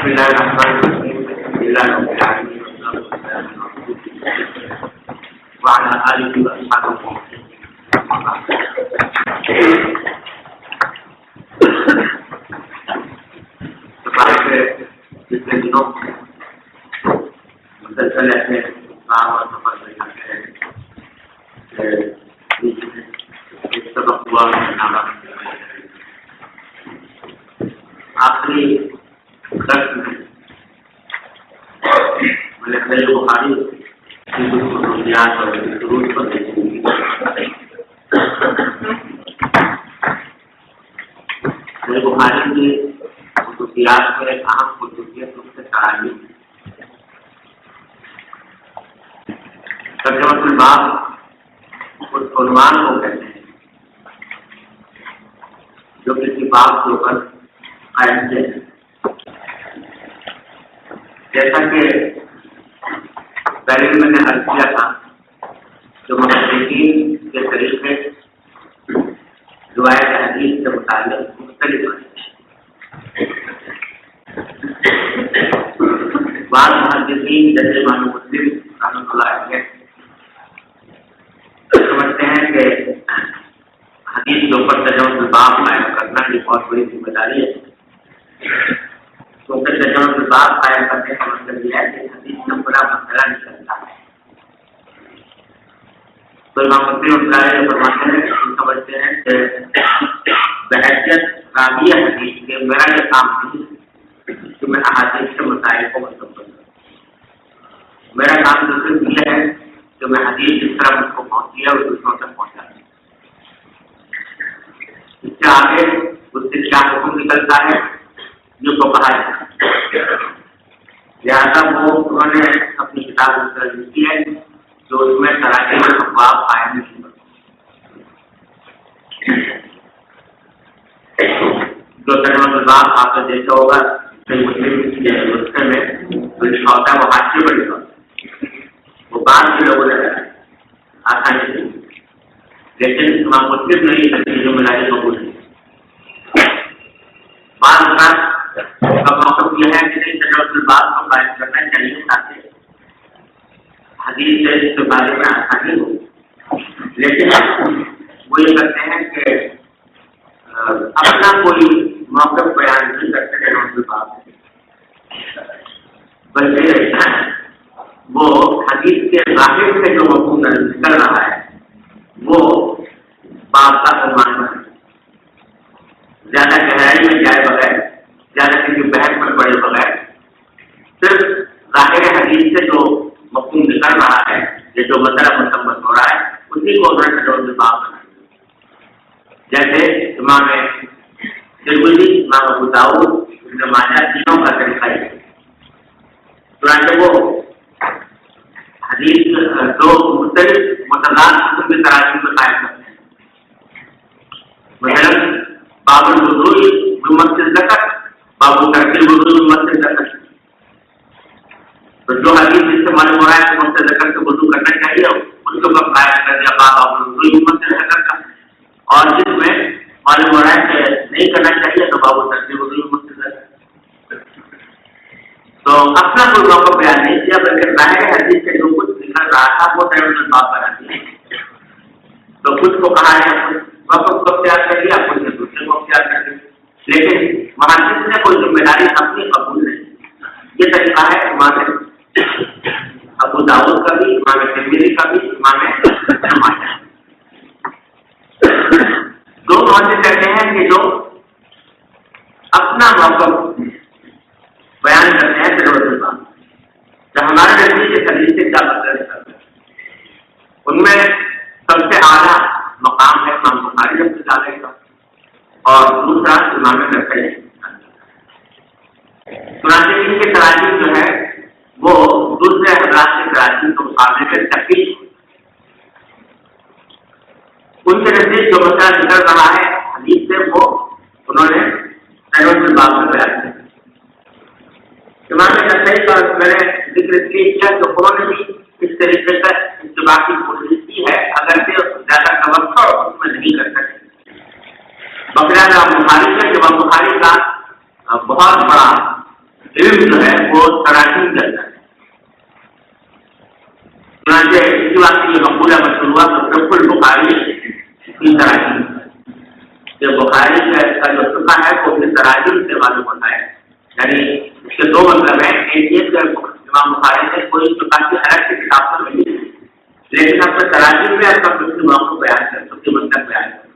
بسم الله الرحمن الرحيم الحمد لله رب العالمين وعلى آله وأصحابه پچھلے دنوں مسلسل ایسے کام اور سفر میں جاتے ہیں سبق ہوا آخری درس میں میں نے صحیح بخاری کی کچھ خصوصیات اور ضرورت پر صحیح بخاری کی خصوصیات میں ایک اہم خصوصیت اس سے تعلیم ترجمۃ الباب اس عنوان کو کہتے ہیں جو کسی باب کے اوپر قائم ہے. جیسا کہ پہلے میں نے عرض کیا تھا جو محققین کے طریقے روایت حدیث سے متعلق مختلف ہیں. بعض محققین جیسے امام مسلم رحمۃ اللہ علیہ سمجھتے ہیں کہ حدیث کے اوپر ترجمۃ الباب قائم کرنا یہ بہت بڑی ذمہ داری ہے، کیونکہ ترجمۃ الباب قائم کرنے کا مطلب یہ ہے کہ حدیث سے بڑا مسئلہ نکلتا ہے. تو امام مسلم فرماتے ہیں کہ سمجھتے ہیں کہ بحیثیت راوی حدیث کے میرا یہ کام نہیں کہ میں احادیث کے مسائل کو مستقبل کروں. میرا کام تو صرف یہ ہے کہ میں حدیث جس طرح مجھ کو پہنچی ہے وہ دوسروں تک پہنچا دوں. اس سے آگے اس سے کیا حکم نکلتا ہے جو کو کہا جاتا ہے. لہٰذا وہ انہوں نے اپنی کتاب اس طرح لکھی ہے جو اس میں تراکی کے ابواب قائم نہیں ہوتے. جو ترجمۃ الباب آپ نے دیکھا ہوگا مسلم نسخے میں جو لکھا ہوتا ہے وہ حاشیے پر لکھا ہوتا ہے. وہ بعض کے لوگوں نے آسانی سے، لیکن امام مسلم نے یہ چیزوں میں لائی قبول نہیں. بعض اوقات کا موقف یہ ہے کہ نہیں ترجمۃ الباب کو قائم کرنا چاہیے تاکہ حدیث سے استفادے میں آسانی ہو، لیکن وہ یہ کرتے ہیں کہ اپنا کوئی موقف بیان نہیں کرتے ترجمۃ الباب سے، بلکہ وہ حدیث کے ظاہر سے جو مفہوم نکل رہا ہے وہ باب کا عنوان ہے. زیادہ گہرائی میں جائے بغیر، زیادہ کسی بحث میں پڑے بغیر، صرف ظاہر حدیث سے جو مفہوم نکل رہا ہے، یہ جو مسئلہ مسمت ہو رہا ہے، اسی کو انہوں نے ترجمۃ الباب بنا دیا. جیسے امام ترمذی، امام ابو داؤد، ابن ماجہ تینوں کا طریقہ ہے. چنانچہ وہ حدیث دو مختلف متضاد قسم کی تراجم میں قائم کرتے ہیں. مثلاً باب الوضوء بمس الذکر، باب ترک الوضوء بمس الذکر. تو جو حدیث جس سے معلوم ہو رہا ہے کہ مس الذکر سے وضو کرنا چاہیے اس کو قائم کر دیا باب الوضوء بمس الذکر کا، اور جس میں معلوم ہو رہا ہے کہ نہیں کرنا چاہیے تو باب ترک الوضوء بمس الذکر. تو اپنا کوئی موقع بیان نہیں کیا، بلکہ ظاہر حدیث سے جو کچھ نکل رہا تھا وہ ترجمۃ الباب بنا دیا. تو کچھ کو کہا ہے وقت کو اختیار کر لیا، کچھ نے دوسرے کو اختیار کر لیا، لیکن محدث نے کوئی ذمہ داری اپنی قبول نہیں. یہ طریقہ ہے امام ابو داؤد کا بھی، امام ترمذی کا بھی، امام ماجہ. دو محدث کہتے ہیں کہ جو اپنا موقف بیان کرتے ہیں ترجمۃ الباب، جب ہمارے نزدیک کے حدیث سے کیا مطلب ہے ان میں سب سے اعلیٰ مقام ہے امام بخاری رحمۃ اللہ علیہ کا، اور دوسرا امام نسائی. چنانچہ ان کے تراجم جو ہے وہ دوسرے حضرات کے تراجم کے مقابلے میں تقوی. ان کے نزدیک جو مسئلہ نکل رہا ہے حدیث سے وہ انہوں نے ترجمۃ الباب میں بیان کیا. امام نسائی کا میں نے ذکر اس لیے کیا کہ انہوں نے بھی اس طریقے سے اتباع کی کوشش کی ہے، اگرچہ زیادہ توقع اس میں نہیں کر سکتے. بقیہ امام بخاری کا بہت بڑا علم جو ہے وہ تراجم کرتا ہے. چنانچہ اسی وقت یہ مقولہ مشہور ہوا تو فقہ البخاری کی تراجم کہ بخاری کا جو فقہ ہے وہ اپنی تراجم سے معلوم ہوتا ہے. یعنی اس کے دو مطلب ہیں. ایک یہ کہ امام بخاری نے کوئی فقہ کی الگ سے کتاب تو نہیں لکھی لیکن اپنے تراجم میں اپنا فقہی موقع بیان کر فقہی مطلب بیان کر.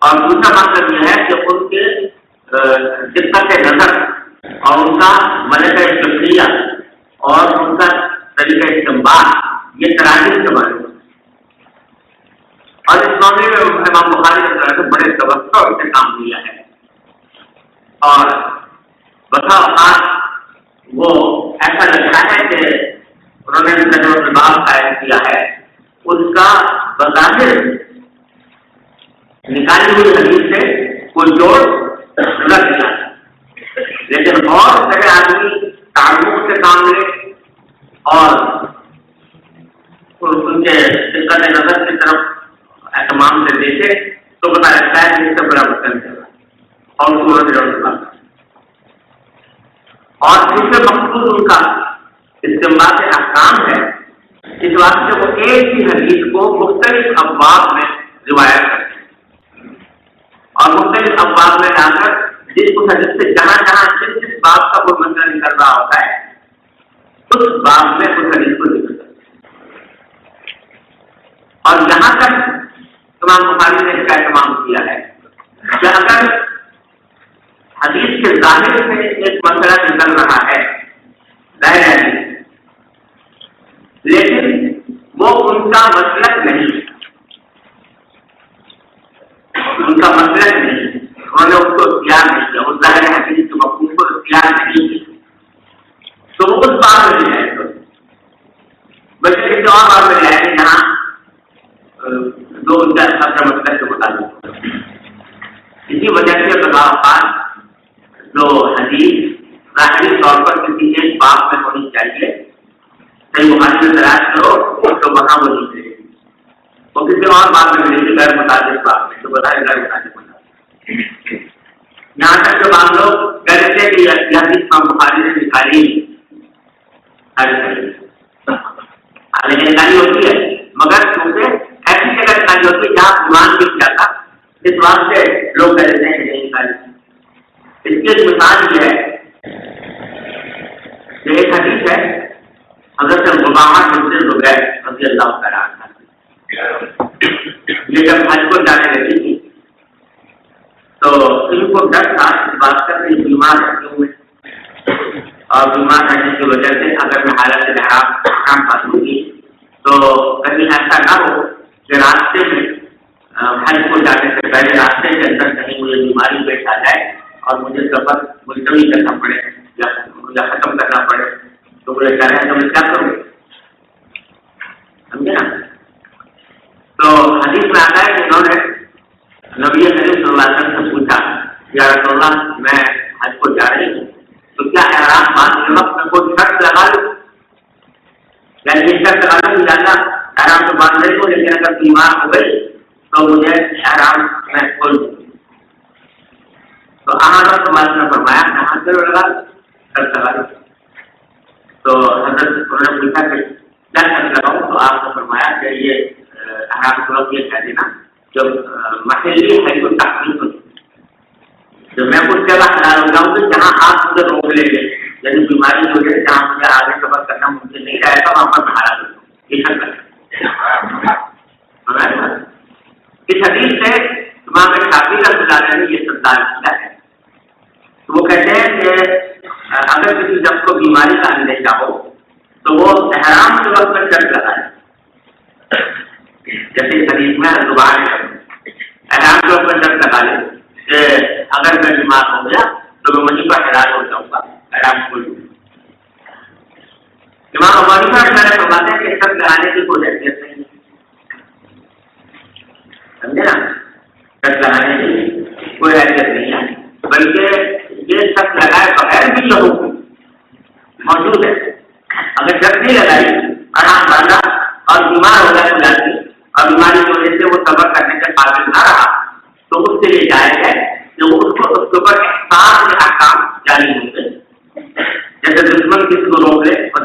اور دوسرا مطلب یہ ہے کہ ان کے دقت نظر اور ان کا ملکہ فکریہ اور ان کا طریقہ استنباط یہ تراجم سے معلوم ہے. اور اس معاملے میں امام بخاری نے طرح سے بڑے توقع سے کام کیا ہے اور بسا اوقات وہ ایسا لگتا ہے کہ انہوں نے جو باب قائم کیا ہے اس کا بظاہر نکالی ہوئی حدیث سے کوئی جوڑ غلط کیا لیکن اور سارے آدمی تعلق سے کام لے اور ان کے دقت نظر کی طرف اہتمام سے دیکھے تو پتا لگتا ہے کہ اس سے بڑا مطلب ہے اور صورت اور جس سے مقصود ان کا استعمال احکام ہے اس واسطے وہ ایک ہی حدیث کو مختلف ابواب میں روایت کرتے ہیں اور مختلف ابواب میں لا کر جس کو حدیث سے جہاں جہاں جس باب کا وہ مسئلہ نکل رہا ہوتا ہے اس باب میں اس حدیث کو ذکر کرتے ہیں. اور یہاں تک امام بخاری نے اس کا اہتمام کیا ہے کہ اگر حدیث کے ظاہر سے ایک مسئلہ نکل رہا ہے ظاہر ہے لیکن وہ ان کا مسلک نہیں انہوں نے اس کو اختیار نہیں کیا اس ظاہر حدیث کے مفہوم کو اختیار نہیں کیا تو وہ اس بات میں جائے گا بلکہ کسی اور بات میں جائے گا جہاں دو ان کا اپنا مسئلہ کے مطابق. اسی وجہ سے بغیر اوقات جو حدیث ظاہری طور پر کسی ایک باب میں ہونی چاہیے صحیح بخاری میں تلاش کرو تو وہاں وہ نہیں ملے گی وہ کسی اور بات میں ملے گی غیر متعلق بات میں تو بتائے غیر متعلق بتا. یہاں تک جب آپ لوگ کہتے ہیں کہ یہ حدیث امام بخاری نے نکالی نکالی ہوتی ہے مگر کیونکہ ایسی جگہ نکالی ہوتی ہے جہاں ایمان بھی کیا تھا اس واسطے لوگ کہتے ہیں کہ نہیں نکالی. اس کی ایک مثال یہ ہے کہ ایک حدیث ہے حضرت مباحہ بنت زبیر رضی اللہ تعالیٰ عنہ یہ جب حج کو جانے لگی تھی تو ان کو ڈر تھا اس بات کا کہ بیمار رہتے ہوئے اور بیمار رہنے کی وجہ سے اگر میں حالت احرام پاسوں گی تو کہیں ایسا نہ ہو کہ راستے میں حج کو جانے سے پہلے راستے کے اندر کہیں مجھے بیماری پیش آ جائے اور مجھے سفر ملتوی کرنا پڑے یا ختم کرنا پڑے تو مجھے ڈر ہے تو میں کیا کروں سمجھے نا. تو حدیث میں آتا ہے کہ انہوں نے نبی کریم صلی اللہ علیہ وسلم سے پوچھا یا رسول اللہ میں حج کو جا رہی ہوں تو کیا احرام باندھتے وقت میں کوئی شرط لگا لوں یعنی یہ شرط لگا لوں جانا احرام تو باندھ رہی ہوں لیکن اگر بیمار ہو گئی تو مجھے احرام میں کھول دوں تو سماج نے فرمایا کہاں سے لگا شرط لگا لوں. تو حضرت انہوں نے پوچھا کہ کیا شرط لگاؤں تو آپ نے فرمایا کہ یہ احرام کے وقت یہ کہہ دینا جو محلی ہے تو تحقیق جو میں کچھ جگہ حلال ہو جاؤں گی جہاں آپ مجھے روک لیں گے یعنی بیماری جو ہے جہاں مجھے آگے سفر کرنا ممکن نہیں رہے گا وہاں پر میں حلال ہو جاؤں یہ شرط ہے. اس حدیث سے امام شافعی رحمۃ اللہ نے یہ استدلال کیا ہے تو وہ کہتے ہیں کہ اگر کسی شخص کو بیماری کا اندیشہ ہو تو وہ احرام کے وقت میں شرط لگائے جیسے حدیث میں دوبارہ احرام کے وقت میں شرط لگا لے کہ اگر میں بیمار ہو گیا تو میں وہیں پر حلال ہو جاؤں گا احرام کھول دوں. امام ابو حنیفہ فرماتے ہیں کہ شرط لگانے کی کوئی حیثیت نہیں سمجھے نا شرط لگانے کی کوئی حیثیت نہیں ہے بلکہ یہ شرط لگائے بغیر بھی یہ حکم موجود ہے. اگر شرط نہیں لگائی آرام باندھا اور بیمار ہو گیا کھلاتی اور بیماری کی وجہ سے وہ صبر کرنے کے قابل نہ رہا تو اس کے لیے جائز ہے کہ وہ اس کو اس کے اوپر احسان کے احکام جاری ہوں گے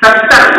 70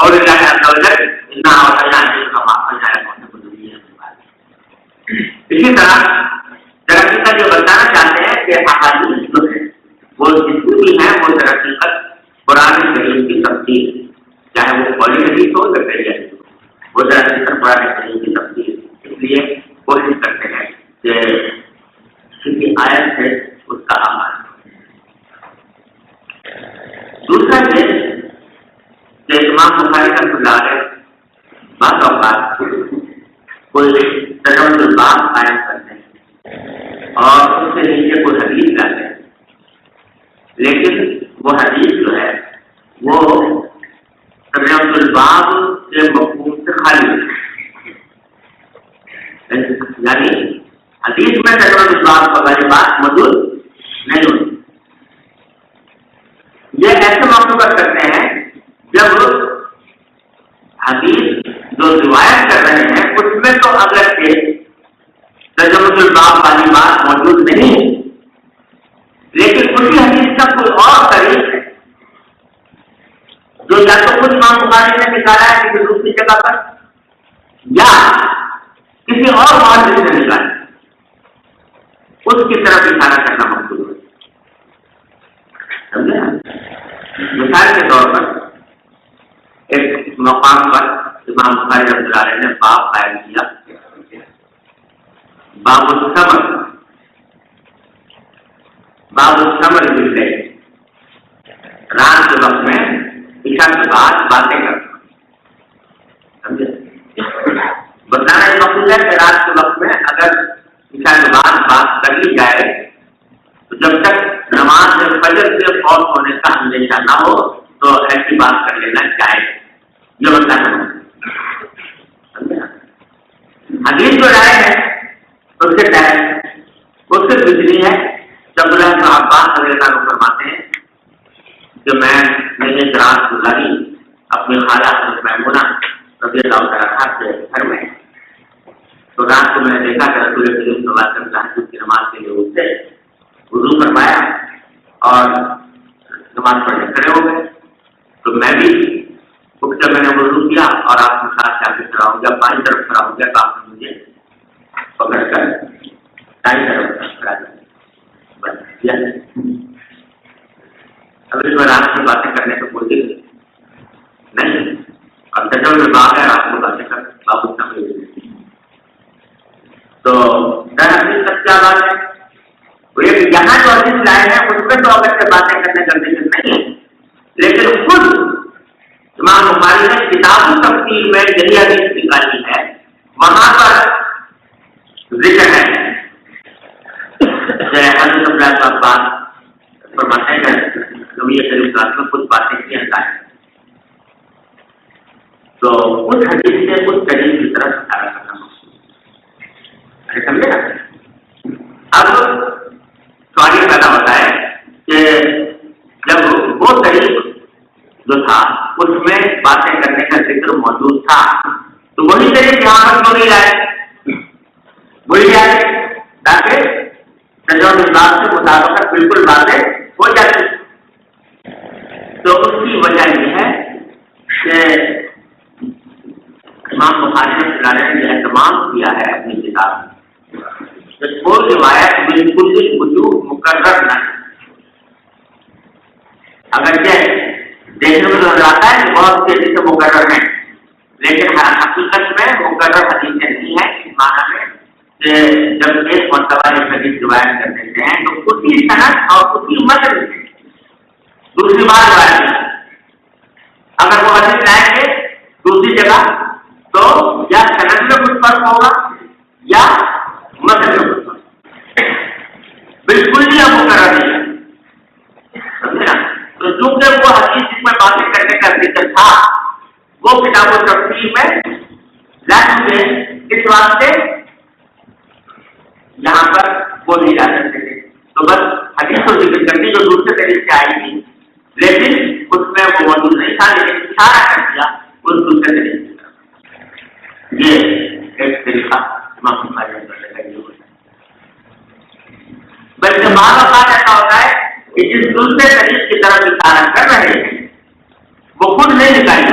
اور اللہ عز و جل اتنا اسی طرح حقیقت جو بتانا چاہتے ہیں کہ احادیث جو ہے وہ جتنی بھی ہیں وہ حقیقت قرآن کریم کی تفسیر، چاہے وہ قولی حدیث ہو یا فعلی حدیث ہو، وہ حقیقت قرآن کریم کی تفسیر، اس لیے کوشش کرتے ہیں کہ کسی آیت سے اس کا عمل۔ دوسرا یہ کہ امام بخاری رحمۃ اللہ علیہ بعض اوقات کوئی تجوید الباب قائم کرتے ہیں اور اس کے نیچے کوئی حدیث لاتے ہیں، لیکن وہ حدیث جو ہے وہ تجوید الباب کے مفہوم سے خالی ہے، یعنی حدیث میں تجوید الباب کا والی بات موجود نہیں ہوتی۔ یہ ایسے موقع پر کرتے ہیں جب حدیث جو روایت کر رہے ہیں اس میں تو اگر کہ تجوید الباب والی بات موجود نہیں، لیکن اسی حدیث کا کوئی اور طریق ہے جو یا تو خود امام بخاری نے نکالا ہے کسی دوسری جگہ پر یا کسی اور محدث نے نکالا، اس کی طرف اشارہ کرنا مقصود ہے، سمجھے؟ مثال کے طور پر ایک مقام پر امام بخاری رحمۃ اللہ علیہ نے باب قائم کیا، باب الصبر، باب الصبر باللیل، رات کے وقت میں عشاء کے بعد باتیں کرنا، سمجھے؟ بتانا یہ مقصود ہے کہ رات کے وقت میں اگر عشاء کے بعد بات کر لی جائے تو جب تک نماز فجر سے فوت ہونے کا اندیشہ نہ ہو تو ایسی بات کر لینا چاہیے، یہ بتانا ہے۔ حدیث جو رائے ہے اس کے تحت اس سے گزری ہے جب اللہ بن عباس رضی اللہ عنہ فرماتے ہیں کہ میں نے ایک رات گزاری اپنی خالہ حضرت میمونہ رضی اللہ عنہا کے گھر میں، تو رات کو میں نے دیکھا کہ رسول کریم صلی اللہ علیہ وسلم تہجد کی نماز کے لیے اٹھے، وضو فرمایا اور نماز پڑھنے کھڑے ہو گئے، تو میں بھی جب میں نے وضو کیا اور آپ کے ساتھ جا کے کھڑا ہوں گیا، بائیں طرف کھڑا ہوں گیا تو آپ نے مجھے پکڑ کر دائیں طرف کھڑا کیا۔ اب اس میں رات کی باتیں کرنے کا کوئی نہیں، اور تجوید الباب ہے رات کو باتیں کر بابو سمجھ، تو حقیقت کیا بات ہے؟ وہ یہ کہ یہاں جو حدیث لائے ہیں اس میں تو اگر سے باتیں کرنے کا ذکر نہیں، لیکن خود امام بخاری نے کتاب التفسیر میں یہی حدیث نکالی ہے، وہاں پر ذکر ہے کہ حضرت عبداللہ بن عباس فرماتے ہیں کہ نبی کریم صلی اللہ علیہ وسلم کچھ باتیں کی ہیں، تو اس حدیث سے اس قریب کی طرف اشارہ کرنا مقصود، سمجھے نا؟ اب سوال یہ پیدا ہوتا ہے کہ جب وہ طریق جو تھا اس میں باتیں کرنے کا ذکر موجود تھا تو وہی طریقے یہاں پر کیوں نہیں آئے؟ وہی آئے تاکہ تجوید الباب سے مطابقت بالکل واضح ہو جاتی۔ تو اس کی وجہ یہ ہے کہ امام بخاری نے یہ اہتمام کیا ہے اپنی کتاب میں کہ کوئی روایت بالکل وجوہ مقرر نہ، اگرچہ دیکھنے میں نظر آتا ہے کہ بہت سی حدیثیں مقرر ہیں، لیکن حقیقت میں مقرر حدیثیں نہیں ہیں، اس معنی میں کہ جب ایک مرتبہ ایک حدیث روایت کر دیتے ہیں تو اسی صنعت اور اسی متن سے دوسری بار روایت، اگر وہ حدیث لائیں گے دوسری جگہ تو یا صنعت میں کچھ فرق ہوگا یا متن میں کچھ فرق، بالکل ہی مقرر نہیں ہے، سمجھے نا؟ تو چونکہ وہ حدیث جس میں باتیں کرنے کا ذکر تھا وہ کتاب و تفسیر میں لازم ہے، اس واسطے یہاں پر وہ نہیں جا سکتے تھے، تو بس حدیث کو ذکر کرنی جو دوسرے طریقے سے آئی تھی، لیکن اس میں وہ موجود نہیں تھا، لیکن اشارہ کر دیا اس دوسرے طریقے سے۔ یہ ایک طریقہ امام بخاری کرنے کا یہ ہوتا ہے، بلکہ بعض اوقات ایسا ہوتا ہے کہ جس دوسرے طریقے کی طرف اشارہ کر رہے ہیں وہ خود نہیں نکالی،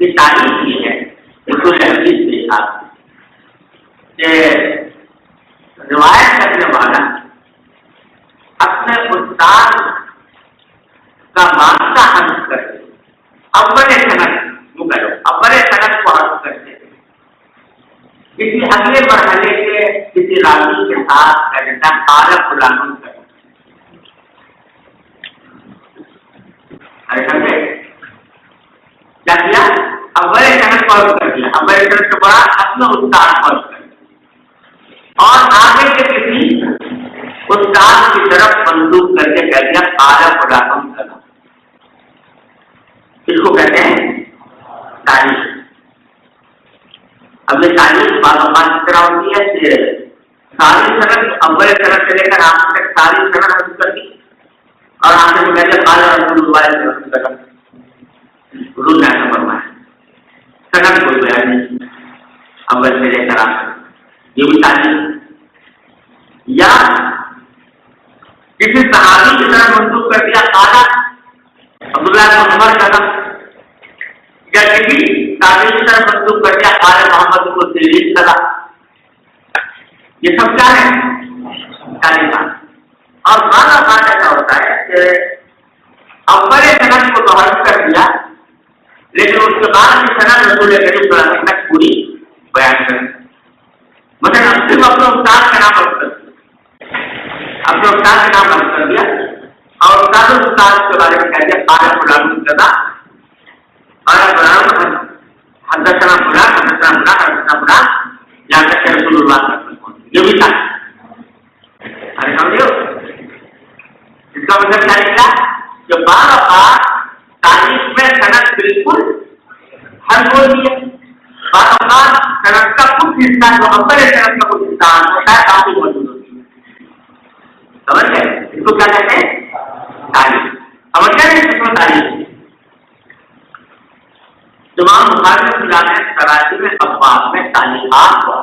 کی تعریف کی ہے اصول حدیث کے حساب سے کہ روایت کرنے والا اپنے استاد کا واسطہ حذف کرتے اول سند کو حذف کرتے کسی اگلے مرحلے کے کسی راوی کے ساتھ کرنا قال فلان کرنا. کیا کیا؟ اول سند کو حذف کر دیا. اول سند سے بڑا اپنے استاد کو حذف کر دیا اور آگے کے کسی استاد کی طرف منسوخ کر کے کہہ دیا قال فلان کرنا. اس کو کہتے ہیں تاریخ. اب یہ تاریخ بعض اوقات اس طرح ہوتی ہے کہ ساری سند اول سند سے لے کر آخر تک ساری سند حذف کر دی اور آخر میں کہتے قال رسول اللہ صلی اللہ علیہ وسلم. حضور نے ایسا فرمایا سند کوئی بیان نہیں اول سے لے کر آخر. یہ بھی تاریخ. یا کسی صحابی کی طرح منسوخ کر دیا قال عبداللہ بن عمر کا. یا کسی تابعی کی طرف منسوخ کر دیا قال محمد کو سیرین صدا. یہ سب کیا ہے؟ تعلیمات. اور بعض اوقات ایسا ہوتا ہے کہ اول سند کو تو حذف کر دیا لیکن اس کے بعد کی سند رسول کریم صلی اللہ علیہ وسلم تک پوری بیان کر. مثلا صرف اپنے استاد کا نام حذف کر دیا اور استاد کے بارے میں کہہ دیا قال فلان صدا حدثنا فلان یہاں تک کہ رسول اللہ صلی اللہ علیہ وسلم. یہ بھی تھا. ارے سمجھو اس کا مطلب کیا نکلا کہ بعض اوقات تاریخ میں سند بالکل ہر بول دیے. بعض اوقات سند کا کچھ حصہ جو اول سند کا کچھ حصہ ہوتا ہے کافی موجود ہوتی ہے. سمجھ گئے؟ اس کو کیا کہتے ہیں؟ تاریخ. سمجھ گئے اس کو تاریخ. امام بخاری رحمہ اللہ تراجم ابواب میں تعلیقات کو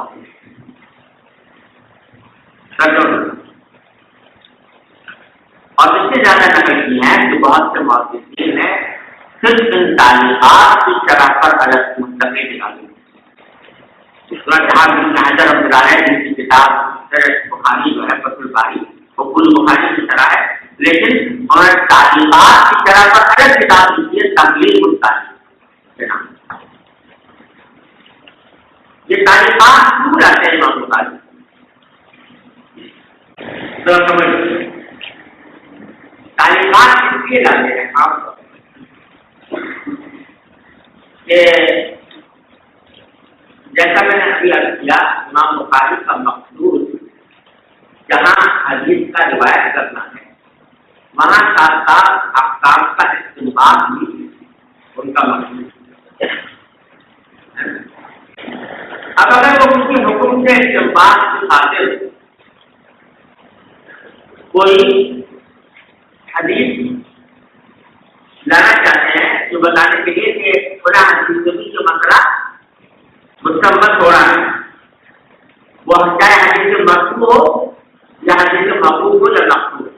اور اس سے زیادہ نقل کی ہیں کہ بہت سے محدثین نے صرف ان تعلیقات کی شرح پر الگ مستقل نکالی. جہاں ابن حجر رحمۃ اللہ علیہ جن کی کتاب بخاری جو ہے فتح الباری وہ پوری بخاری کی طرح ہے لیکن انہوں نے تعلیقات کی شرح پر الگ کتاب لکھی ہے تملیغ التعلیق. یہ تعلیمات کیوں لاتے ہیں امام بخاری؟ تعلیمات اس لیے لاتے ہیں عام طور کہ جیسا میں نے ابھی عرض کیا امام بخاری کا مقصود جہاں حدیث کا روایت کرنا ہے وہاں ساتھ ساتھ احکام کا استنباط بھی ان کا مقصود. اب اگر وہ اس کے حکم سے استنباط کی خاطر کوئی حدیث لانا چاہتے ہیں جو بتانے کے لیے کہ فلاں حدیث کے بھی جو مسئلہ مستمت ہو رہا ہے وہ چاہے حدیث مرفوع ہو یا حدیث موقوف ہو یا مقطوع،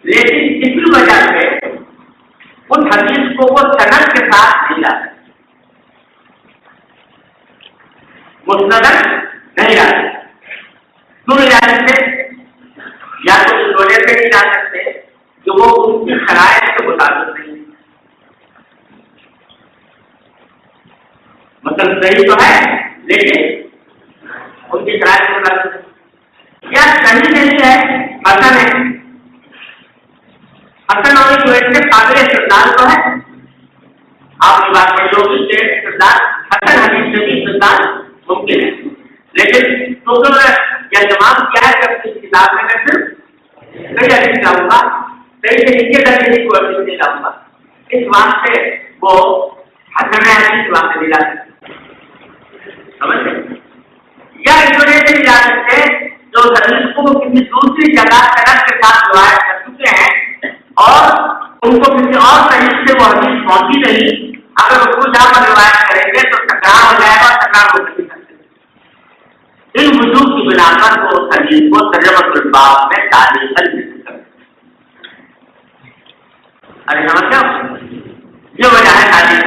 لیکن کسی وجہ سے اس حدیث کو وہ سند کے ساتھ نہیں لا سکتے، مستند نہیں لا سکتے. کیوں نہیں لا سکتے؟ یا تو اس وجہ سے نہیں لا سکتے کہ وہ ان کی شرائط کے مطابق نہیں. مطلب صحیح تو ہے لیکن ان کی شرائط کے مطابق نہیں. یا صحیح نہیں ہے حسن ہے، حسن ہونے کی وجہ سے قابل استدلال تو ہے. آپ کی بات پڑھی ہوگی کہ استدلال حسن حدیث سے بھی استدلال ممکن ہے، لیکن یا جماعت کیا ہے کہ اس کتاب میں صرف صحیح حدیث لاؤں گا، صحیح سے نیچے درجے کی کوئی حدیث نہیں لاؤں گا. اس واسطے وہ حسن حدیث واسطے نہیں لا سکتے. سمجھتے؟ یا اس وجہ سے نہیں لا سکتے جو حدیث کو کسی دوسری جگہ سند کے ساتھ روایت کر چکے ہیں اور ان کو کسی اور طریق سے وہ حدیث پہنچی نہیں، اگر اس کو جا کر روایت کریں گے تو تکرار ہو جائے گا اور تکرار ہو سکتی. ان وجوہ کی بنا پر وہ حدیث کو ترجمۃ الباب میں تعلیق کرتے. ارے سمجھ گئے؟ یہ وجہ ہے تعلیق.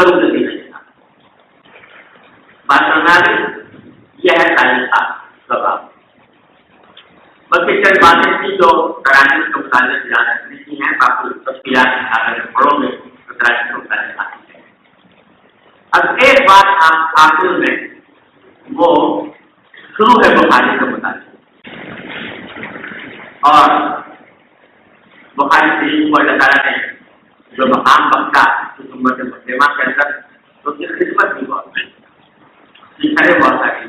کروں گے نہیں رہتا. بات سمجھا یہ ہے تاریخ کا سبب. بلکہ چند باتیں تھی جو کراچی کے متعلق زیادہ نہیں ہیں، باقی تفصیلات اگر پڑھو گے تو کراچی کے متعلق آتی ہے. اب ایک بات آپ آخر میں وہ شروع ہے بخاری کے متعلق، اور بخاری شریف کو اللہ تعالیٰ نے جو مقام بخشا اس امت مسلمہ کے اندر، تو اس کی خدمت بھی بہت سیکھنے بہت ساری،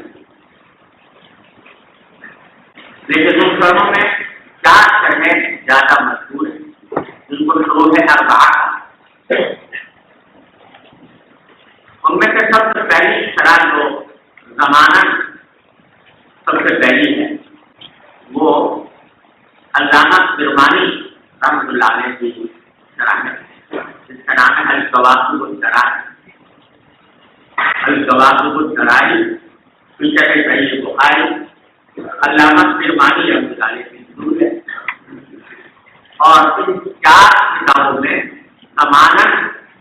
لیکن ان شہروں میں 4 شہریں زیادہ مشہور ہیں جن کو شروع ہے اربعہ. ان میں سے سب سے پہلی شرح جو زمانہ سب سے پہلی ہے وہ علامہ کرمانی رحمۃ اللہ علیہ کی شرح ہے، جس کا نام ہے القواصب الشرائع. القواصب الشرائع فی شرح صحیح بخاری علامہ کرمانی رحمۃ اللہ علیہ کی شروع ہے. اور ان 4 کتابوں میں ضمانت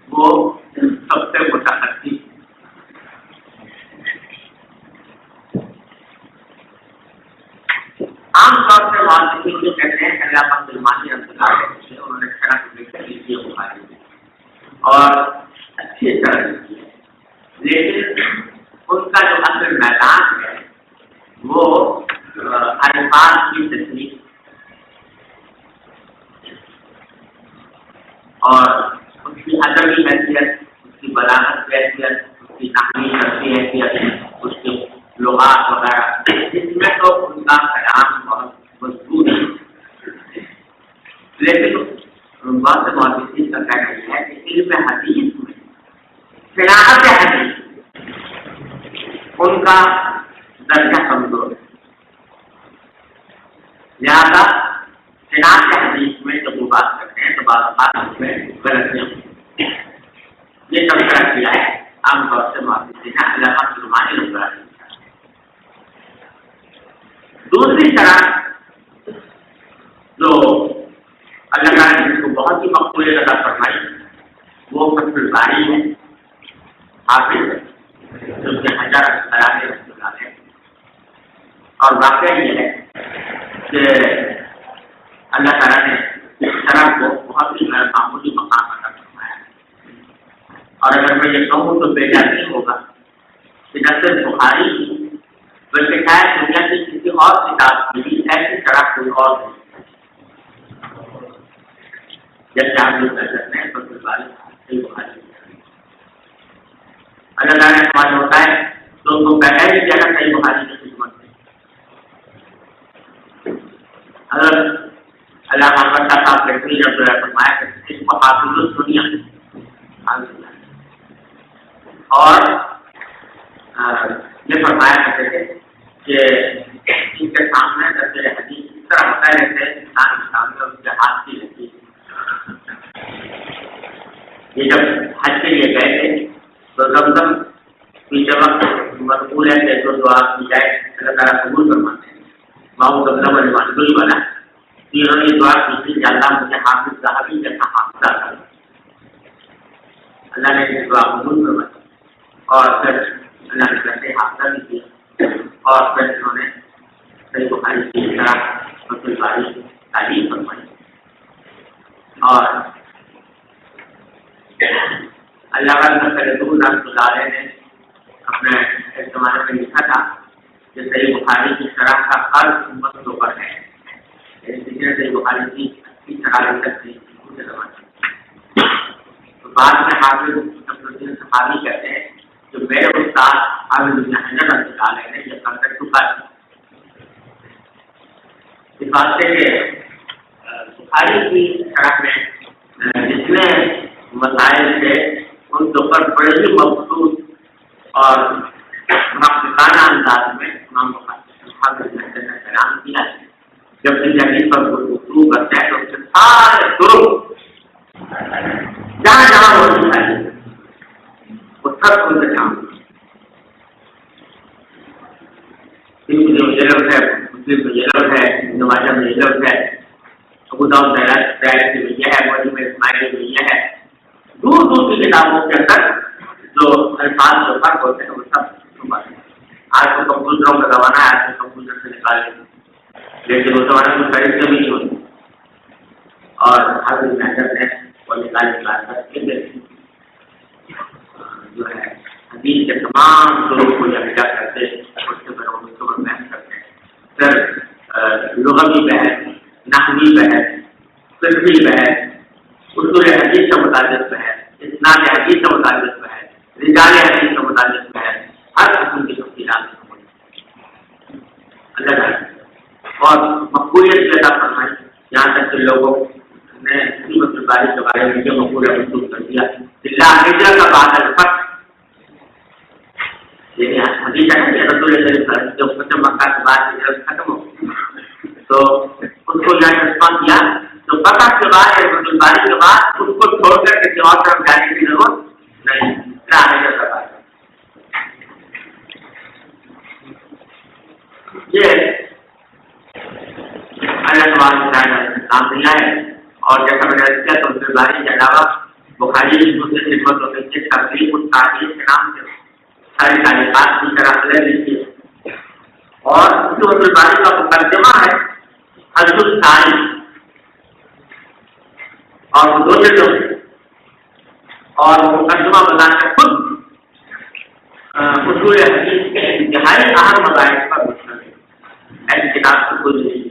وہ سب سے متقدم. عام طور سے محدثین جو کہتے ہیں علامہ کرمانی رحمۃ اللہ علیہ، انہوں نے شرح کی ہے بخاری میں اور اچھی شرح کی ہے، لیکن ان کا جو اصل میدان ہے وہ الفاظ کی تصنیف اور اس کی ادبی حیثیت، اس کی بلاغت کی حیثیت، اس کی نحوی شرعی حیثیت، اس کے لغات وغیرہ، اس میں تو ان کا کلام بہت مضبوط ہے. لیکن بہت سے محدثین کا کہنا یہ ہے کہ علم حدیث میں قراءت حدیث ان کا درجہ کمزور ہے، لہذا قراءت حدیث میں جب وہ بات کرتے ہیں تو بعض اوقات اس میں غلطیاں ہوتی ہیں. یہ تبصرہ کیا ہے عام طور سے محدثین علامہ کرمانی رحمۃ اللہ علیہ. دوسری شرح جو اللہ تعالیٰ نے جس کو بہت ہی مقبولیت عطا فرمائی وہ فتح الباری ہے، حافظ جو کہ حجر اسقلانی رحمۃ اللہ علیہ. اور واقعہ یہ ہے کہ اللہ تعالیٰ نے اس شرح کو بہت ہی غیر معمولی مقام عطا فرمایا. اور اگر میں یہ کہوں تو بیجا نہیں ہوگا کہ نہ صرف بخاری بلکہ شاید دنیا کی کسی اور کتاب کی بھی ایسی شرح کوئی اور نہیں. جیسے آپ لوگ کہہ سکتے ہیں فتح الباری صحیح بخاری. اللہ تعالیٰ نے سوال ہوتا ہے تو ان کو پہلے ہی کیا نا صحیح بخاری کی خدمت میں. اگر علامہ احمد شاہ صاحب نے جو فرمایا کہ اس کو حافظ الدنیا اور یہ فرمایا کرتے تھے کہ ان کے سامنے درجہ حدیث اس طرح ہوتا ہے جیسے انسان کے سامنے اس کے ہاتھ کی رہتی. یہ جب حج کے لیے گئے تھے تو زمزم پیچھے وقت مقبول ہے کہ جو دعا کی جائے اللہ تعالیٰ قبول فرماتے ہیں. باؤ زمزم اور مقبول بنا تینوں نے دعا کی تھی کہ اللہ مجھے حافظ صحابی جیسا حافظہ کر. اللہ نے یہ دعا قبول فرمائی اور پھر اللہ نے کیسے حافظہ بھی کیا اور پھر انہوں نے صحیح بخاری کی طرح فتح الباری کی تعلیم فرمائی. اور اللہ رحمۃ اللہ علیہ نے اپنے ایک زمانے میں لکھا تھا کہ صحیح بخاری کی شرح کا ہر امت کے اوپر ہے. کسی نے صحیح بخاری کی اچھی شرح لکھ سکتی اس زمانے. تو بعد میں حافظ الدین صحابی کہتے ہیں کہ میرے استاد حافظ ابن حجر رحمۃ اللہ علیہ نے یہ کر چکا ہے. اس بات سے کہ بخاری کی شرح میں جتنے مسائل تھے ان کے اوپر بڑے ہی مخصوص اور محققانہ انداز میں امام بخاری حافظ ابن حجر نے کلام کیا ہے. جب بھی جگہ پر گفتگو کرتے ہیں تو اس کے سارے گروپ جہاں جہاں ہونا چاہیے وہ سب ان سے کام یہ لفظ ہے، مسلم میں یہ لفظ ہے، نمازہ میں یہ لفظ ہے، ابو داؤد میں یہ ہے، موجود میں اسماعیلی میں یہ ہے. دور دور کی کتابوں کے اندر جو الفاظ جو فرق ہوتے ہیں وہ سب چھپا ہے. آج تو کمپیوٹروں کا زمانہ ہے, آج تو کمپیوٹر سے نکال لیں, لیکن اس زمانے میں پہلے سے بھی نہیں ہوتی. اور حافظ ابن حجر نے وہ نکال کر جو ہے حدیث کے تمام شروع کو یکجا کرتے, اس کے بارے میں بحث کرتے ہیں. پھر لغوی بحث, نحوی بحث, فقہی بحث, اصول حدیث سے متعلق بحث, اسناد حدیث سے متعلق بحث, رجال حدیث سے متعلق بحث, ہر قسم کی تفصیلات اللہ تعالیٰ اور مقبولیت کی عطا فرمائی. یہاں تک کہ لوگوں نے مصیبت الباری کے بارے میں یہ مقبولیت منسوخ کر دیا اللہ ہجرت کا بعد الفتح, یعنی حدیث ہے کہ رسول اللہ جب فتح مکہ کے بعد ہجرت ختم ہو تو اس کو یہاں چسپاں کیا تو فتح کے بعد رسول الباری کے بعد اس کو چھوڑ کر کسی اور طرف جانے کی ضرورت نہیں. اللہ ہجرت کا بعد یہ اللہ تبارک و تعالیٰ نے کام دیا ہے. اور جیسا میں نے کیا تو رسول الباری کے علاوہ بخاری کی دوسری خدمت ہوتی ہے تفریح التعریف کے نام سے ساری تعلیمات کی طرح الگ لکھی ہے. اور رسول الباری کا مقدمہ ہے حج الثانی اور دو جلدوں اور مقدمہ بتانے خود اصول حدیث کے انتہائی اہم مذاہب پر مشتمل ہے. ایسی کتاب کو کوئی نہیں.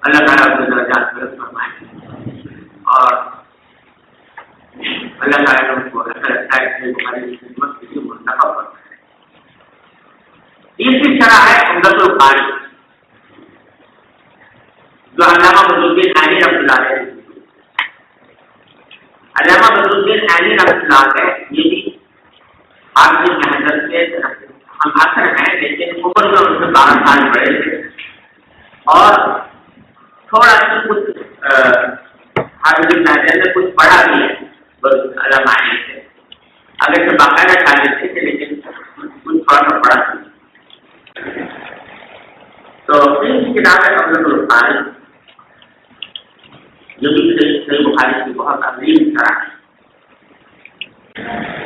اللہ تعالیٰ کو درجات درست فرمائے اور اللہ تعالیٰ نے ان کو ایسا لگتا ہے کہ ہماری خدمت کے لیے منتخب کرتا ہے. تیسری شرح ہے عمدۃ القاری جو علامہ بدر الدین عینی رحمۃ اللہ علیہ. علامہ بدر الدین عینی رحمۃ اللہ علیہ یہ بھی حافظ ابن حجر کے ہم آخر ہیں, لیکن عمر میں ان سے 12 سال بڑے تھے اور تھوڑا سا کچھ حافظ ابن حجر نے کچھ پڑھا بھی ہے علامہ عینی سے. اگر سے باقاعدہ شاگرد تھے لیکن کچھ تھوڑا سا پڑھا تھا. تو ان کی کتاب ہے عمدۃ القاری جو بھی صحیح بخاری کی بہت عظیم طرح ہے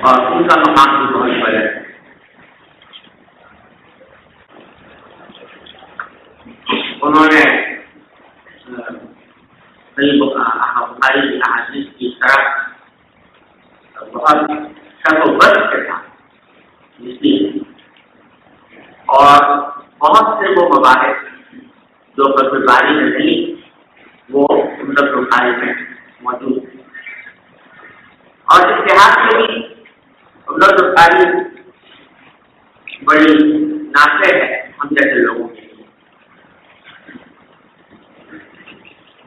اور ان کا مقام بھی بہت بڑا ہے. انہوں نے صحیح بخاری کی احادیث کی طرح بہت شک و بس کے ساتھ لکھی اور بہت سے وہ مباحث جو فتح الباری میں نہیں وہ عمدۃ القاری میں موجود ہے. اور اتحاد میں بھی عمدۃ القاری بڑی نافع ہے ہم جیسے لوگوں کے لیے.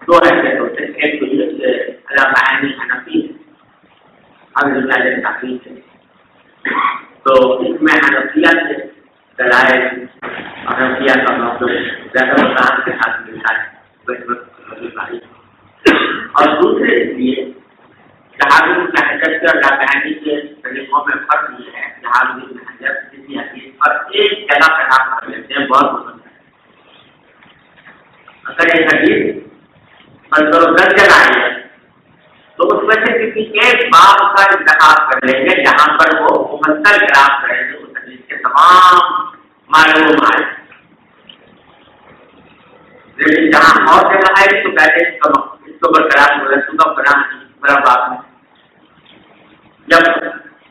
دو ایسے ہوتے ہیں, ایک تو یہ کہ علامہ عینی حنفی حافظ ابن حجر تحقیق ہے تو اس میں حنفیت کے دلائل حنفیت کا موقف زیادہ وضاحت کے ساتھ ملتا ہے. اور دوسرے اس لیے حافظ ابن حجر کے اور علامہ عینی کے طریقوں میں فرق یہ ہے کہ حافظ ابن حجر کسی حدیث پر ایک جگہ پر نام کر لیتے ہیں بہت پسند ہے. اگر ایک حدیث پر 10 جگہ آئی ہے تو اس میں سے کسی ایک باب کا انتخاب کر لیں گے جہاں پر وہ مفصل کلام کریں گے اس حدیث کے تمام معلومات. لیکن جہاں اور جگہ آئے تو پہلے اس کے اوپر کلام بڑا باب میں جب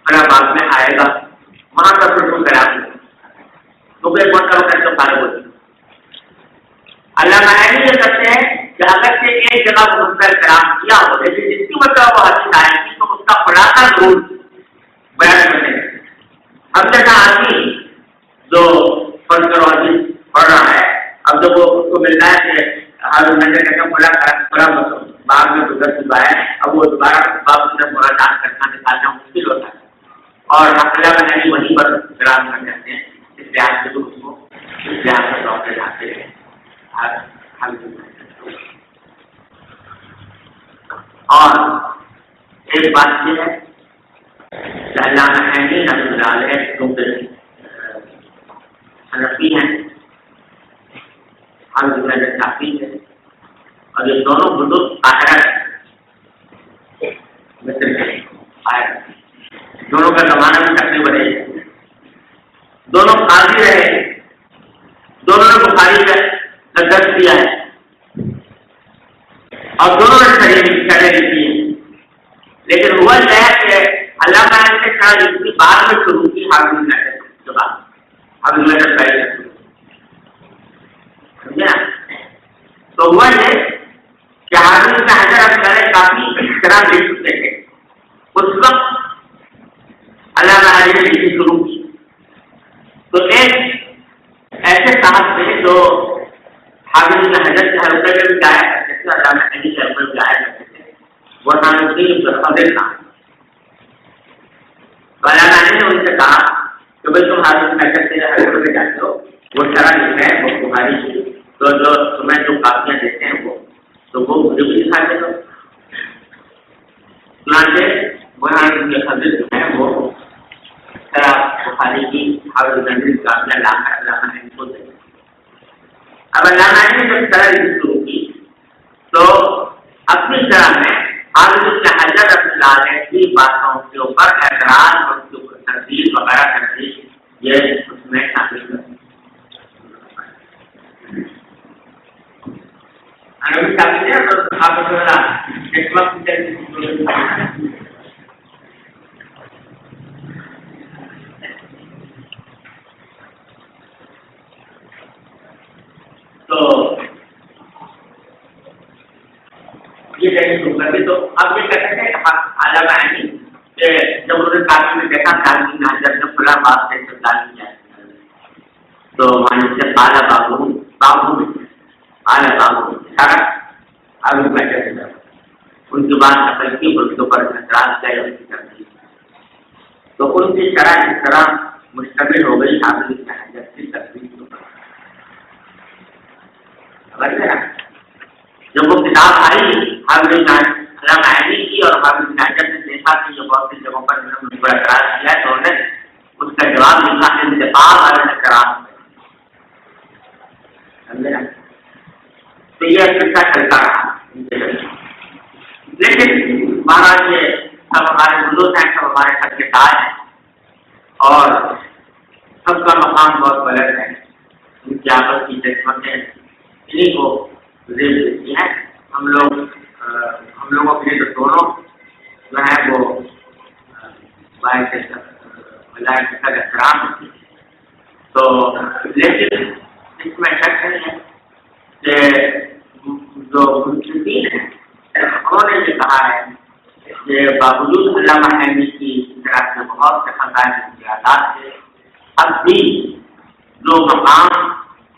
بڑا باب میں آئے گا وہاں پر پھر وہ کلام تو ایک مرتبہ کر کے فارغ ہوتی. علامہ عینی یہ کرتے ہیں کہ اگر سے ایک جگہ مفصل کلام کیا ہو لیکن جس کی مطلب وہ حدیث آئے گی تو اس کا خلاصہ ضرور بیان کریں گے. ہم جیسا آدمی جو فرض کرو حدیث پڑھ رہا ہے اب جب وہ اس کو ملتا ہے کہ حافظ ابن حجر کہتے ہیں بڑا بعد میں گزر چکا ہے اب وہ دوبارہ باب سے مراجعات کرنا نکالنا مشکل ہوتا ہے اور علامہ عینی وہیں پر کلام کر جاتے ہیں. اس لحاظ سے تو اس کو اس لحاظ سے طور پہ جاتے ہیں. اور ایک بات یہ ہے کہ علامہ عینی رحمۃ اللہ علیہ کیونکہ حنفی ہیں حافظ ابن حجر تحقیق ہے اور یہ دونوں بزرگ آخرت مثل دیا ہے اور دونوں نے چڑھے لکھی ہے، لیکن ہوا یہ ہے کہ علامہ نے چڑھا لکھی بعد میں شروع کی حافظ بن حجر کے بعد، حافظ بن حجر پہلے سمجھے نا؟ تو ہوا یہ کہ حافظ بن حجر اب کافی احترام لکھ چکے تھے اس وقت، علامہ نے لکھی شروع کی تو ایک ایسے صاحب تھے جو حافظ بن حجر کے حلقے میں بھی جایا کرتے تھے، علامہ علی کے حلقے میں جایا کرتے تھے، برہان الدین خضر خان۔ علامہ علی نے ان سے کہا کہ بھائی تم حافظ بن حجر کے حلقے میں جاتے ہو، وہ شرح لکھتے ہیں وہ بخاری کی، تو جو تمہیں جو کاپیاں دیتے ہیں وہ تو وہ مجھے بھی دکھاتے ہو۔ چنانچہ برہان الدین خضر جو ہے وہ بخاری کی حافظ بن حجر کاپیاں لا کر علامہ علی کو دے۔ اب علامہ نے جب شرح لکھنی شروع کی تو اپنی شرح میں حافظ بن حجر رحمۃ اللہ علیہ کی باتوں کے اوپر اعتراض اور اس کے اوپر تردید وغیرہ کرتی یہ اس میں شامل کر تو یہ کہیں شروع کر دی۔ تو اب یہ کہتے ہیں علامہ علی کہ جب انہوں نے کافی میں دیکھا کافی میں حضرت نے کھلا بات سے استدلال کیا تو وہاں سے بالا بابو بالا بابو اشارہ اب بیٹھے تھے، ان کی بات نقل کی اور اس کے اوپر اعتراض کیا ان کی تردید، تو ان کی شرح اس طرح مشتمل ہو گئی حافظ بن حجر کی تردید کے اوپر۔ جب وہ کتاب آئی علامہ علی کی اور حافظ بن حجر نے دیکھا کہ یہ بہت سی جگہوں پر انہوں نے اعتراض کیا ہے تو انہوں نے اس کا جواب لکھا انتقام علی الاعتراض، سمجھے نا؟ تو یہ قصہ چلتا رہا، لیکن مہاراج یہ سب ہمارے بزرگ ہیں، سب ہمارے سب کے تاج ہیں اور سب کا مقام بہت بلند ہے، ان کی آپس کی خدمتیں انہیں کو زیب دیتی ہیں۔ ہم لوگوں کے لیے دونوں جو ہے وہ ملائک کا احترام ہوتی ہے، تو لیکن اس میں شک نہیں ہے کہ جو منصفین ہیں انہوں نے یہ کہا ہے کہ باوجود علامہ علی کی طرح سے بہت سے خزائن امتیازات سے اب بھی جو مقام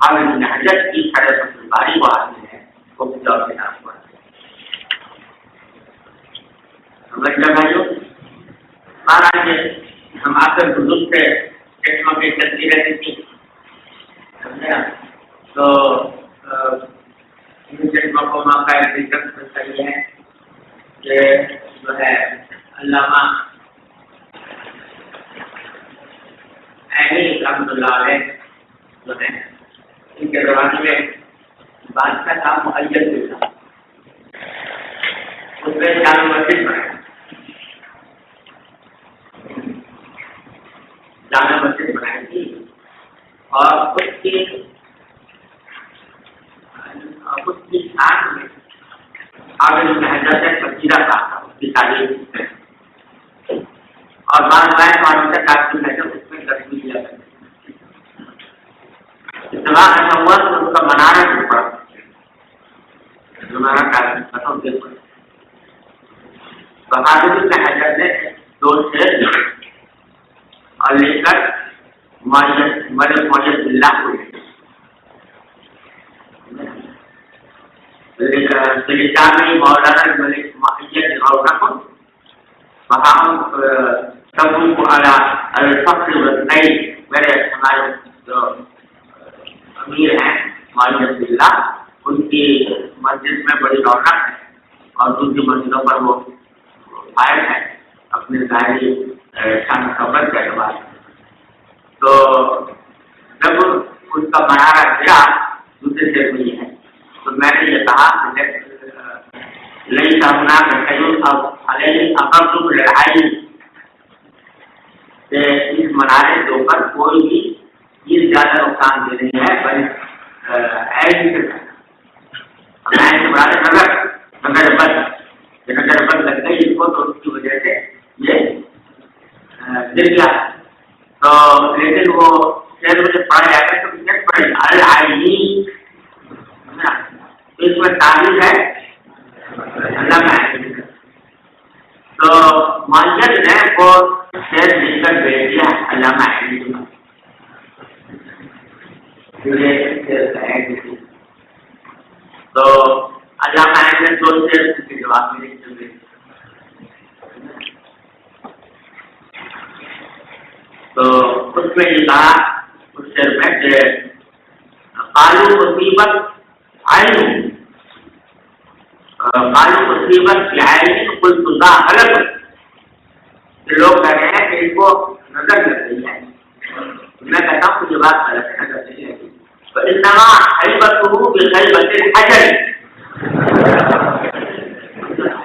حافظ بن حجر کی شرح باری کو حاصل ہے وہ کتاب کے نام پر سمجھ لگا بھائیو۔ مہاراج ہم آ کر بزرگ سے چشمہ پہ چلتی رہتی تھی، سمجھا؟ تو ان چشمہ کو ماں کا دلچسپ صحیح ہے کہ جو ہے علامہ علی رحمۃ اللہ علیہ جو ہے ان کے زمانے میں بادشاہ کا معین بھی تھا، اس میں جامع مسجد بنائی، جامع مسجد بنائی تھی اور اس کی شان میں حافظ بن حجر سے فقیرہ تھا اس کی تعلیم اور بعض حافظ بن حجر اس میں تصویر دیا کرتے اتفاق ایسا ہوا تو اس کا منارہ بھی پڑا، تو حافظ بن حجر نے دو شعر اور لکھ کر ملک معین اللہ کو لکھا مولانا ملک معین رونق وہاں سبوں کو الفقر والنیل، میرے ہمارے جو امیر ہیں معین اللہ ان کی مسجد میں بڑی رونق ہے اور دوسری مسجدوں پر وہ فائد ہے اپنے ظاہری شان خبر کے اعتبار سے۔ تو جب اس کا منارہ گیا دوسرے شعر میں یہ ہے تو میں نے یہ کہا لئی سامنا کہ اس منارے کے اوپر کوئی بھی یہ زیادہ نقصان دہ نہیں ہے، بلکہ مراد نگر بند لگ گئی اس کو، تو اس کی وجہ سے یہ گر گیا. تو لیکن وہ شعر مجھے پڑھا جائے گا تو کس پڑھے العینی، اس میں تعریف ہے علامہ عینی. تو معیت نے وہ شعر لکھ کر بھیج دیا علامہ عینی کو. تو علامہ عینی نے 2 شعر کے جواب میں لکھ دیے. تو اس میں یہ کہا اس شعر میں کہ قالوا مصیبت عین، قالوا مصیبت عین قلت ذا غلط. لوگ کہہ رہے ہیں کہ ان کو نظر لگ رہی ہے. میں کہتا ہوں کہ یہ بات غلط ہے، نظر نہیں لگی. فإنما حیبته بخیبۃ الحجر،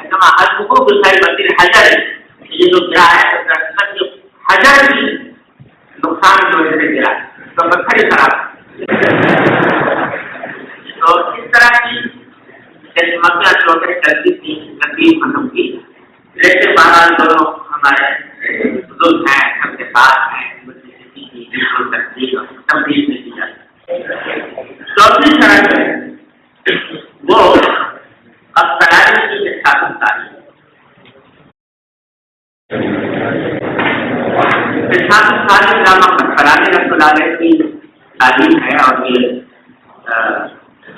انما حیبته بخیبۃ الحجر، یہ جو کیا ہے حجر کی نقصان کی وجہ سے گرا تو پتھر ہی خراب. تو اس طرح کی مسئلہ چوٹے چلتی تھی نقیب قسم کی. لیکن بہرحال دونوں ہمارے بزرگ ہیں، سب کے ساتھ ہیں، تبدیل نہیں کی جاتی. چوتھی شرط ہے وہ اختلاف کی احساس تعلیم. علامہ خرانی رحمۃ اللہ علیہ کی تعلیم ہے اور یہ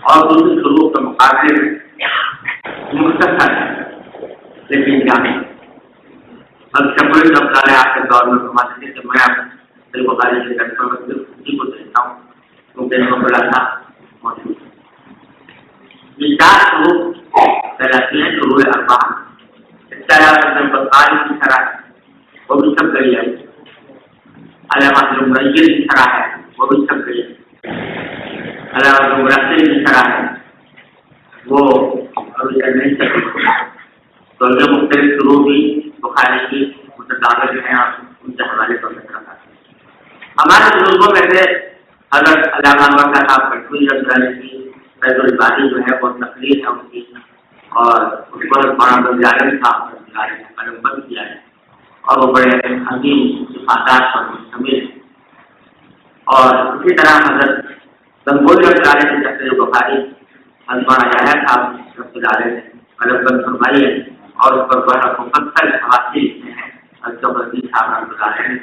اور دوسری شروع کے مقابلے میں مختصر ہے لیکن جامع. اب شکر علیہ آپ کے دور میں فرماتے تھے کہ میں صحیح بخاری کے درسوں میں صرف اسی کو دیکھتا ہوں کیونکہ ان کو خلاصہ موجود ہے. یہ 4 شروع کہلاتی ہیں شروع اربع. اس کے علاوہ بخاری کی شرح وہ بھی سب کری ہے. علامہ المریر کی شرح ہے وہ بھی سب کری ہے. علامہ المرسل کی شرح ہے وہ ابھی تک نہیں سکتی. تو یہ مختلف شروع بھی بخاری کی متداخل ہیں اور ان کے حوالے پر ذکر کرتے ہیں. ہمارے بزرگوں میں سے حضرت علامہ انور صاحب کٹوی رحمۃ اللہ علیہ کی فیض الباری جو ہے وہ تقریر ہے ان کی، اور اس پر مولانا جالم صاحب نے قلم بند کیا ہے اور وہ بڑے عظیم صفات پر مشتمل ہے. اور اسی طرح حضرت گنگوئی رحمۃ اللہ علیہ کی تفسیر بخاری حضرت مولانا یحییٰ صاحب رحمۃ اللہ علیہ نے قلم بند فرمائی ہے اور اس پر بڑا مفصل حواشی لکھے ہیں حضرت وزیر صاحب رحمۃ اللہ علیہ نے.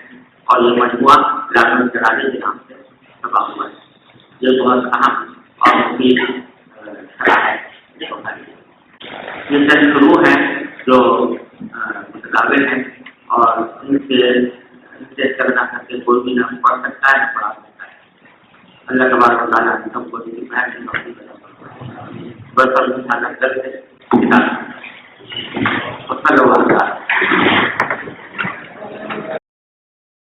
اور یہ مجموعہ علامہ کرانی کے نام سے چھپا ہوا ہے. یہ بہت اہم اور مفید شرح ہے. یہ چند شروع ہیں جو متقابل ہیں اور ان سے کرنا کر کے کوئی بھی نہ پڑھ سکتا ہے نہ پڑھا سکتا ہے. اللہ تبارک و تعالیٰ ہم سب کو بس اللہ کرتے